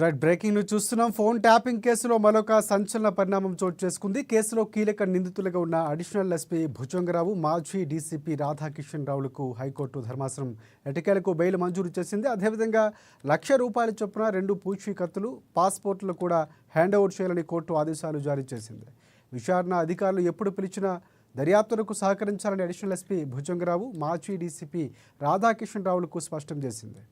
Right breaking news చూస్తున్నాం. Phone tapping కేసులో మరొక సంచలన పరిణామం చోటు చేసుకుంది. కేసులో కీలక నిందితులుగా ఉన్న అడిషనల్ ఎస్పీ భుజంగరావు, మాజీ డీసీపీ రాధాకిషన్ రావులకు హైకోర్టు ధర్మాసనం ఎటకేలకు బెయిల్ మంజూరు చేసింది. అదేవిధంగా ₹1,00,000 చొప్పున 2 పూచీకత్తులు, పాస్పోర్టులు కూడా హ్యాండ్ ఓవర్ చేయాలని కోర్టు ఆదేశాలు జారీ చేసింది. విచారణ అధికారులు ఎప్పుడు పిలిచినా దర్యాప్తులకు సహకరించాలని అడిషనల్ ఎస్పీ భుజంగరావు, మాజీ డీసీపీ రాధాకిషన్ రావులకు స్పష్టం చేసింది.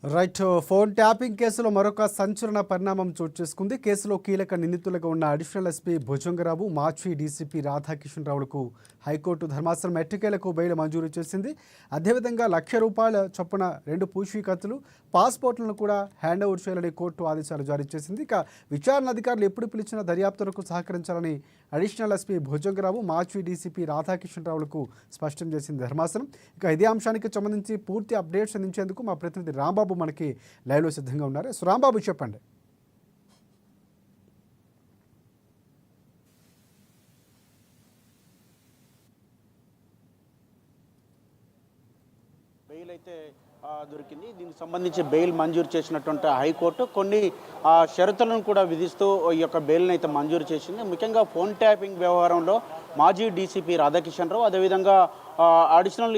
రైట్ ఫోన్ ట్యాపింగ్ కేసులో మరొక సంచలన పరిణామం చోటు చేసుకుంది. కేసులో కీలక నిందితులుగా ఉన్న అడిషనల్ ఎస్పీ భుజంగరావు, మాజీ డీసీపీ రాధాకిషన్ రావులకు హైకోర్టు ధర్మాసనం ఎట్టకేలకు బెయిల్ మంజూరు చేసింది. అదేవిధంగా ₹1,00,000 చొప్పున 2 పూచీకత్తులు, పాస్పోర్ట్లను కూడా హ్యాండ్ ఓవర్ చేయాలని కోర్టు ఆదేశాలు జారీ చేసింది. ఇక విచారణ అధికారులు ఎప్పుడు పిలిచినా దర్యాప్తులకు సహకరించాలని అడిషనల్ ఎస్పీ భుజంగరావు, మాజీ డీసీపీ రాధాకిషన్ రావులకు స్పష్టం చేసింది ధర్మాసనం. ఇక ఇదే అంశానికి సంబంధించి పూర్తి అప్డేట్స్ అందించేందుకు మా ప్రతినిధి రాంబాబు మనకి లైవ్లో సిద్ధంగా ఉన్నారు. సో రాంబాబు, చెప్పండి. బెయిల్ అయితే దొరికింది. దీనికి సంబంధించి బెయిల్ మంజూరు చేసినటువంటి హైకోర్టు కొన్ని షరతులను కూడా విధిస్తూ ఈ యొక్క బెయిల్ని అయితే మంజూరు చేసింది. ముఖ్యంగా ఫోన్ ట్యాపింగ్ వ్యవహారంలో మాజీ డీసీపీ రాధాకిషన్ రావు, అదేవిధంగా అడిషనల్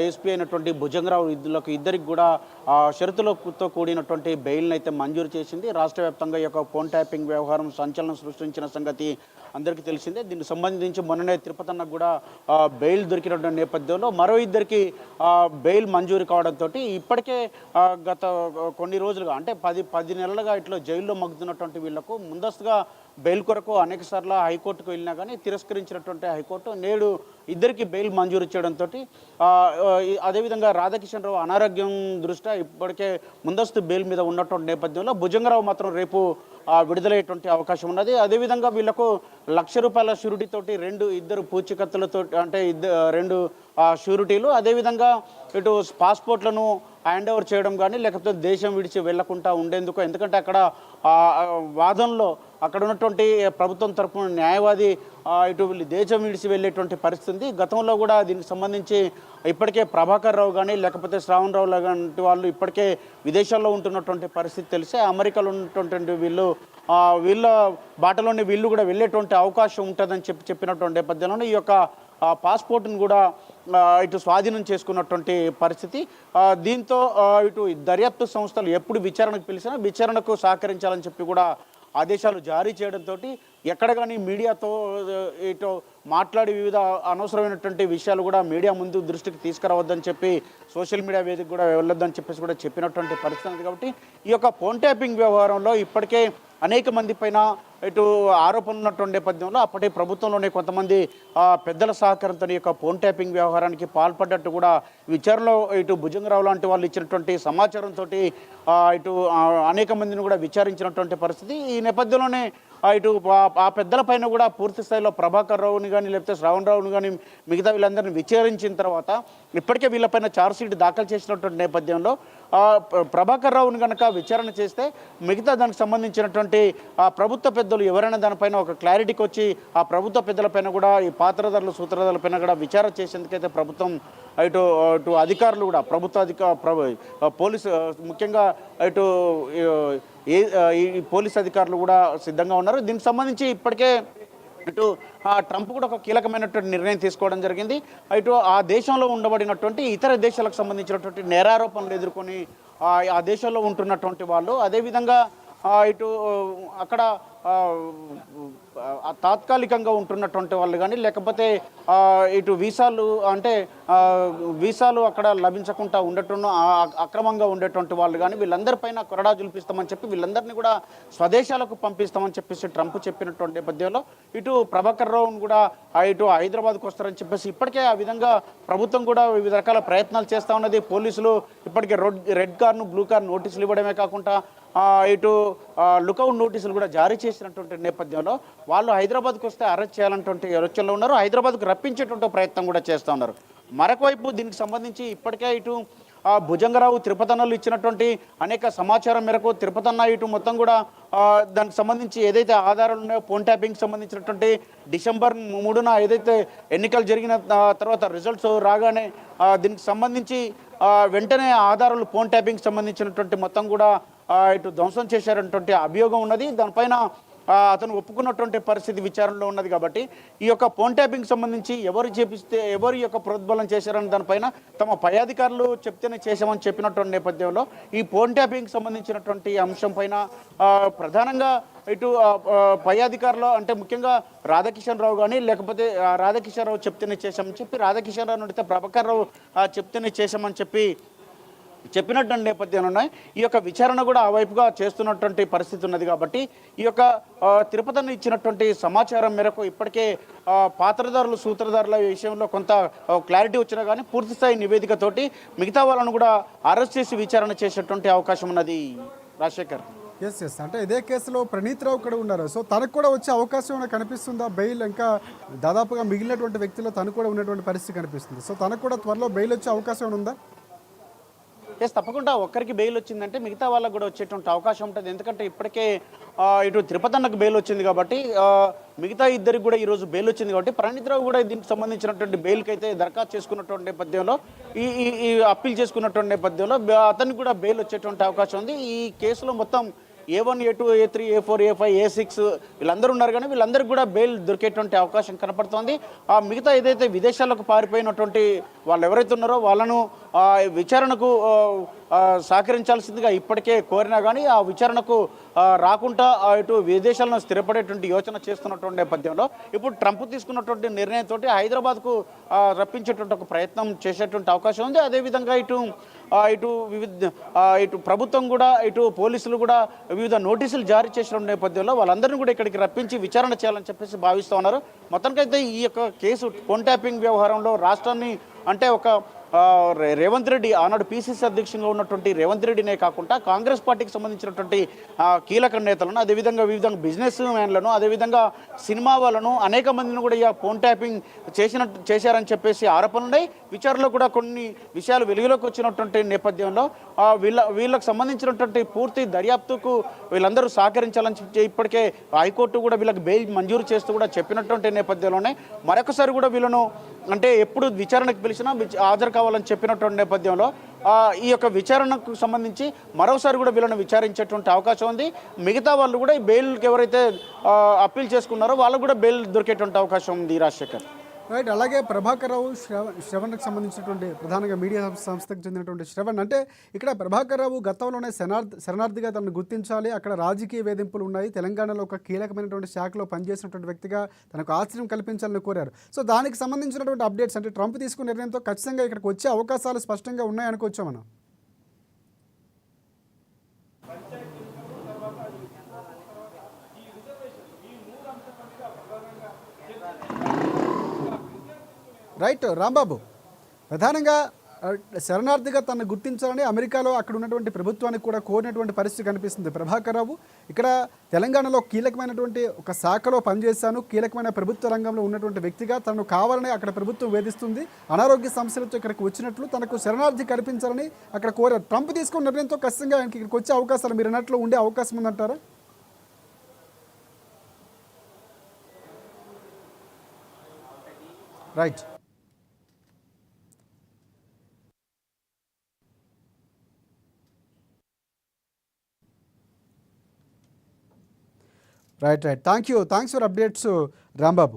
ఎస్పీ అయినటువంటి భుజంగరావు ఇద్దరికి కూడా షరతులతో కూడినటువంటి బెయిల్ని అయితే మంజూరు చేసింది. రాష్ట్ర వ్యాప్తంగా ఈ యొక్క ఫోన్ ట్యాపింగ్ వ్యవహారం సంచలనం సృష్టించిన సంగతి అందరికీ తెలిసిందే. దీనికి సంబంధించి మొన్ననే తిరుపతన్నకు కూడా బెయిల్ దొరికినటువంటి నేపథ్యంలో మరో ఇద్దరికి బెయిల్ మంజూరు కావడంతో ఇప్పటికే గత కొన్ని రోజులుగా అంటే 10 నెలలుగా ఇట్లా జైల్లో మగ్గుతున్నటువంటి వీళ్లకు ముందస్తుగా బెయిల్ కొరకు అనేక సార్లు హైకోర్టుకు వెళ్ళినా కానీ తిరస్కరించినటువంటి హైకోర్టు నేడు ఇద్దరికి బెయిల్ మంజూరు చేయడంతో అదేవిధంగా రాధాకిషన్ రావు అనారోగ్యం దృష్ట్యా ఇప్పటికే ముందస్తు బెయిల్ మీద ఉన్నటువంటి నేపథ్యంలో భుజంగరావు మాత్రం రేపు విడుదలయ్యేటువంటి అవకాశం ఉన్నది. అదేవిధంగా వీళ్లకు ₹1,00,000 షూరిటీతోటి 2 పూచీకత్తులతో అంటే 2 షూరిటీలు, అదేవిధంగా ఇటు పాస్పోర్ట్లను హ్యాండ్ ఓవర్ చేయడం కానీ లేకపోతే దేశం విడిచి వెళ్లకుండా ఉండేందుకు, ఎందుకంటే అక్కడ వాదనలో అక్కడ ఉన్నటువంటి ప్రభుత్వం తరపున న్యాయవాది ఇటు దేశం విడిచి వెళ్ళేటువంటి పరిస్థితి. గతంలో కూడా దీనికి సంబంధించి ఇప్పటికే ప్రభాకర్ రావు కానీ లేకపోతే శ్రావణ్ రావు లాంటి వాళ్ళు ఇప్పటికే విదేశాల్లో ఉంటున్నటువంటి పరిస్థితి తెలిసే అమెరికాలో ఉన్నటువంటి వీళ్ళు వీళ్ళ బాటలోనే వీళ్ళు కూడా వెళ్ళేటువంటి అవకాశం ఉంటుందని చెప్పినటువంటి నేపథ్యంలోనే ఈ యొక్క పాస్పోర్ట్ను కూడా ఇటు స్వాధీనం చేసుకున్నటువంటి పరిస్థితి. దీంతో ఇటు దర్యాప్తు సంస్థలు ఎప్పుడు విచారణకు పిలిచినా విచారణకు సహకరించాలని చెప్పి కూడా ఆదేశాలు జారీ చేయడంతో ఎక్కడ కానీ మీడియాతో ఇటు మాట్లాడి వివిధ అనవసరమైనటువంటి విషయాలు కూడా మీడియా ముందు దృష్టికి తీసుకురావద్దని చెప్పి సోషల్ మీడియా వేదిక కూడా వెళ్ళొద్దని చెప్పేసి కూడా చెప్పినటువంటి పరిస్థితి. కాబట్టి ఈ యొక్క ఫోన్ ట్యాపింగ్ వ్యవహారంలో ఇప్పటికే అనేక మంది పైన ఇటు ఆరోపణలు ఉన్నటువంటి నేపథ్యంలో అప్పటి ప్రభుత్వంలోనే కొంతమంది పెద్దల సహకారంతో ఈ యొక్క ఫోన్ ట్యాపింగ్ వ్యవహారానికి పాల్పడ్డట్టు కూడా విచారణలో ఇటు భుజంగరావు లాంటి వాళ్ళు ఇచ్చినటువంటి సమాచారంతో ఇటు అనేక మందిని కూడా విచారించినటువంటి పరిస్థితి. ఈ నేపథ్యంలోనే ఇటు ఆ పెద్దల పైన కూడా పూర్తి స్థాయిలో ప్రభాకర్ రావుని కానీ లేకపోతే శ్రావణ్ రావుని కానీ మిగతా వీళ్ళందరినీ విచారించిన తర్వాత ఇప్పటికే వీళ్ళపైన ఛార్జ్షీట్ దాఖలు చేసినటువంటి నేపథ్యంలో ప్రభాకర్ రావుని కనుక విచారణ చేస్తే మిగతా దానికి సంబంధించినటువంటి ప్రభుత్వ పెద్దలు ఎవరైనా దానిపైన ఒక క్లారిటీకి వచ్చి ఆ ప్రభుత్వ పెద్దలపైన కూడా ఈ పాత్రధారులు సూత్రధారులపైన కూడా విచారణ చేసేందుకైతే ప్రభుత్వం ఇటు అధికారులు కూడా పోలీసు ముఖ్యంగా ఇటు ఈ పోలీస్ అధికారులు కూడా సిద్ధంగా ఉన్నారు. దీనికి సంబంధించి ఇప్పటికే ఇటు ట్రంప్ కూడా ఒక కీలకమైనటువంటి నిర్ణయం తీసుకోవడం జరిగింది. ఇటు ఆ దేశంలో ఉండబడినటువంటి ఇతర దేశాలకు సంబంధించినటువంటి నేరారోపణలు ఎదుర్కొని ఆ దేశంలో ఉంటున్నటువంటి వాళ్ళు అదేవిధంగా ఇటు అక్కడ తాత్కాలికంగా ఉంటున్నటువంటి వాళ్ళు కానీ లేకపోతే ఇటు వీసాలు అక్కడ లభించకుండా ఉండటం అక్రమంగా ఉండేటువంటి వాళ్ళు కానీ వీళ్ళందరిపైన కొరడా జులిపిస్తామని చెప్పి వీళ్ళందరినీ కూడా స్వదేశాలకు పంపిస్తామని చెప్పేసి ట్రంప్ చెప్పినటువంటి నేపథ్యంలో ఇటు ప్రభాకర్ రావును కూడా ఇటు హైదరాబాద్కు వస్తారని చెప్పేసి ఇప్పటికే ఆ విధంగా ప్రభుత్వం కూడా వివిధ రకాల ప్రయత్నాలు చేస్తూ ఉన్నది. పోలీసులు ఇప్పటికే రెడ్ కార్ను బ్లూ కార్ నోటీసులు ఇవ్వడమే కాకుండా ఇటు లుకౌట్ నోటీసులు కూడా జారీ చేసినటువంటి నేపథ్యంలో వాళ్ళు హైదరాబాద్కు వస్తే అరెస్ట్ చేయాలన్నటువంటి ఆలోచనలో ఉన్నారు. హైదరాబాద్కు రప్పించేటువంటి ప్రయత్నం కూడా చేస్తూ ఉన్నారు. మరొకవైపు దీనికి సంబంధించి ఇప్పటికే ఇటు భుజంగరావు తిరుపతన్నలు ఇచ్చినటువంటి అనేక సమాచారం మేరకు తిరుపతన్న ఇటు మొత్తం కూడా దానికి సంబంధించి ఏదైతే ఆధారాలు ఉన్నాయో ఫోన్ ట్యాపింగ్కి సంబంధించినటువంటి డిసెంబర్ 3న ఏదైతే ఎన్నికలు జరిగిన తర్వాత రిజల్ట్స్ రాగానే దీనికి సంబంధించి వెంటనే ఆధారాలు ఫోన్ ట్యాపింగ్కి సంబంధించినటువంటి మొత్తం కూడా ఇటు ధ్వంసం చేశారన్నటువంటి అభియోగం ఉన్నది. దానిపైన అతను ఒప్పుకున్నటువంటి పరిస్థితి విచారణలో ఉన్నది. కాబట్టి ఈ యొక్క ఫోన్ ట్యాపింగ్కి సంబంధించి ఎవరు చేపిస్తే ఎవరు యొక్క ప్రోద్బలం చేశారని దానిపైన తమ పై అధికారులు చెప్తేనే చేశామని చెప్పినటువంటి నేపథ్యంలో ఈ ఫోన్ ట్యాపింగ్కి సంబంధించినటువంటి అంశం పైన ప్రధానంగా ఇటు పై అధికారులు అంటే ముఖ్యంగా రాధాకిషన్ రావు కానీ లేకపోతే రాధాకిషన్ రావు చెప్తేనే చేశామని చెప్పి రాధాకిషన్ రావు నడితే ప్రభాకర్ రావు చెప్తేనే చేశామని చెప్పినటువంటి నేపథ్యంలో ఉన్నాయి. ఈ యొక్క విచారణ కూడా ఆ వైపుగా చేస్తున్నటువంటి పరిస్థితి ఉన్నది. కాబట్టి ఈ యొక్క తిరుపతిని ఇచ్చినటువంటి సమాచారం మేరకు ఇప్పటికే పాత్రధారులు సూత్రధారుల విషయంలో కొంత క్లారిటీ వచ్చినా కానీ పూర్తిస్థాయి నివేదికతోటి మిగతా వాళ్ళను కూడా అరెస్ట్ చేసి విచారణ చేసేటువంటి అవకాశం ఉన్నది. రాజశేఖర్. ఎస్ అంటే ఇదే కేసులో ప్రణీత్ రావు కూడా ఉన్నారు. సో తనకు కూడా వచ్చే అవకాశం ఏమైనా కనిపిస్తుందా? బెయిల్ ఇంకా దాదాపుగా మిగిలినటువంటి వ్యక్తుల్లో తను కూడా ఉన్నటువంటి పరిస్థితి కనిపిస్తుంది. సో తనకు కూడా త్వరలో బెయిల్ వచ్చే అవకాశం ఉందా? తప్పకుండా ఒక్కరికి బెయిల్ వచ్చిందంటే మిగతా వాళ్ళకు కూడా వచ్చేటువంటి అవకాశం ఉంటుంది. ఎందుకంటే ఇప్పటికే ఇటు తిరుపతన్నకు బెయిల్ వచ్చింది కాబట్టి మిగతా ఇద్దరికి కూడా ఈరోజు బెయిల్ వచ్చింది కాబట్టి ప్రణీత్ రావు కూడా దీనికి సంబంధించినటువంటి బెయిల్కి అయితే దరఖాస్తు చేసుకున్నటువంటి నేపథ్యంలో ఈ అప్పీల్ చేసుకున్నటువంటి నేపథ్యంలో అతనికి కూడా బెయిల్ వచ్చేటువంటి అవకాశం ఉంది. ఈ కేసులో మొత్తం A1, A2, A3, A4, A5, A6 వీళ్ళందరూ ఉన్నారు కానీ వీళ్ళందరికీ కూడా బెయిల్ దొరికేటువంటి అవకాశం కనపడుతోంది. మిగతా ఏదైతే విదేశాలకు పారిపోయినటువంటి వాళ్ళు ఎవరైతే ఉన్నారో వాళ్ళను విచారణకు సహకరించాల్సిందిగా ఇప్పటికే కోరినా కానీ ఆ విచారణకు రాకుండా ఇటు విదేశాలను స్థిరపడేటువంటి యోచన చేస్తున్నటువంటి నేపథ్యంలో ఇప్పుడు ట్రంప్ తీసుకున్నటువంటి నిర్ణయంతో హైదరాబాద్కు రప్పించేటువంటి ఒక ప్రయత్నం చేసేటువంటి అవకాశం ఉంది. అదేవిధంగా ఇటు ప్రభుత్వం కూడా ఇటు పోలీసులు కూడా వివిధ నోటీసులు జారీ చేసిన నేపథ్యంలో వాళ్ళందరినీ కూడా ఇక్కడికి రప్పించి విచారణ చేయాలని చెప్పేసి భావిస్తూ ఉన్నారు. మొత్తానికైతే ఈ యొక్క కేసు ఫోన్ ట్యాపింగ్ వ్యవహారంలో రాష్ట్రాన్ని అంటే ఒక రేవంత్ రెడ్డి ఆనాడు పిసిసి అధ్యక్షునిగా ఉన్నటువంటి రేవంత్ రెడ్డినే కాకుండా కాంగ్రెస్ పార్టీకి సంబంధించినటువంటి కీలక నేతలను అదేవిధంగా వివిధ బిజినెస్ మ్యాన్లను అదేవిధంగా సినిమా వాళ్ళను అనేక మందిని కూడా ఈ ఫోన్ ట్యాపింగ్ చేశారని చెప్పేసి ఆరోపణలు ఉన్నాయి. విచారణలో కూడా కొన్ని విషయాలు వెలుగులోకి వచ్చినటువంటి నేపథ్యంలో వీళ్ళకు సంబంధించినటువంటి పూర్తి దర్యాప్తుకు వీళ్ళందరూ సహకరించాలని చెప్పి ఇప్పటికే హైకోర్టు కూడా వీళ్ళకి బెయిల్ మంజూరు చేస్తూ కూడా చెప్పినటువంటి నేపథ్యంలోనే మరొకసారి కూడా వీళ్ళను అంటే ఎప్పుడు విచారణకు పిలిచినా హాజరు కావాలని చెప్పినటువంటి నేపథ్యంలో ఈ యొక్క విచారణకు సంబంధించి మరోసారి కూడా వీళ్ళని విచారించేటువంటి అవకాశం ఉంది. మిగతా వాళ్ళు కూడా ఈ బెయిల్కి ఎవరైతే అప్పీల్ చేసుకున్నారో వాళ్ళకు కూడా బెయిల్ దొరికేటువంటి అవకాశం ఉంది రాజశేఖర్. రైట్. అలాగే ప్రభాకర్ రావు శ్రవణ్కి సంబంధించినటువంటి ప్రధానంగా మీడియా సంస్థకు చెందినటువంటి శ్రవణ్, అంటే ఇక్కడ ప్రభాకర్ రావు గతంలోనే శరణార్థిగా తనను గుర్తించాలి, అక్కడ రాజకీయ వేధింపులు ఉన్నాయి, తెలంగాణలో ఒక కీలకమైనటువంటి శాఖలో పనిచేసినటువంటి వ్యక్తిగా తనకు ఆశ్రయం కల్పించాలని కోరారు. సో దానికి సంబంధించినటువంటి అప్డేట్స్, అంటే ట్రంప్ తీసుకున్న నిర్ణయంతో ఖచ్చితంగా ఇక్కడికి వచ్చే అవకాశాలు స్పష్టంగా ఉన్నాయనుకోవచ్చా మనం? రైట్ రాంబాబు, ప్రధానంగా శరణార్థిగా తనను గుర్తించాలని అమెరికాలో అక్కడ ఉన్నటువంటి ప్రభుత్వానికి కూడా కోరినటువంటి పరిస్థితి కనిపిస్తుంది ప్రభాకర్ రావు. ఇక్కడ తెలంగాణలో కీలకమైనటువంటి ఒక శాఖలో పనిచేశాను, కీలకమైన ప్రభుత్వ రంగంలో ఉన్నటువంటి వ్యక్తిగా తనను కావాలని అక్కడ ప్రభుత్వం వేధిస్తుంది, అనారోగ్య సమస్యలతో ఇక్కడికి వచ్చినట్లు తనకు శరణార్థి కల్పించాలని అక్కడ కోరారు. ట్రంప్ తీసుకున్న నిర్ణయంతో ఖచ్చితంగా ఆయనకి ఇక్కడికి వచ్చే అవకాశాలు మీరు అన్నట్లు ఉండే అవకాశం ఉందంటారా? Right. Right. Thanks for updates Rambabu.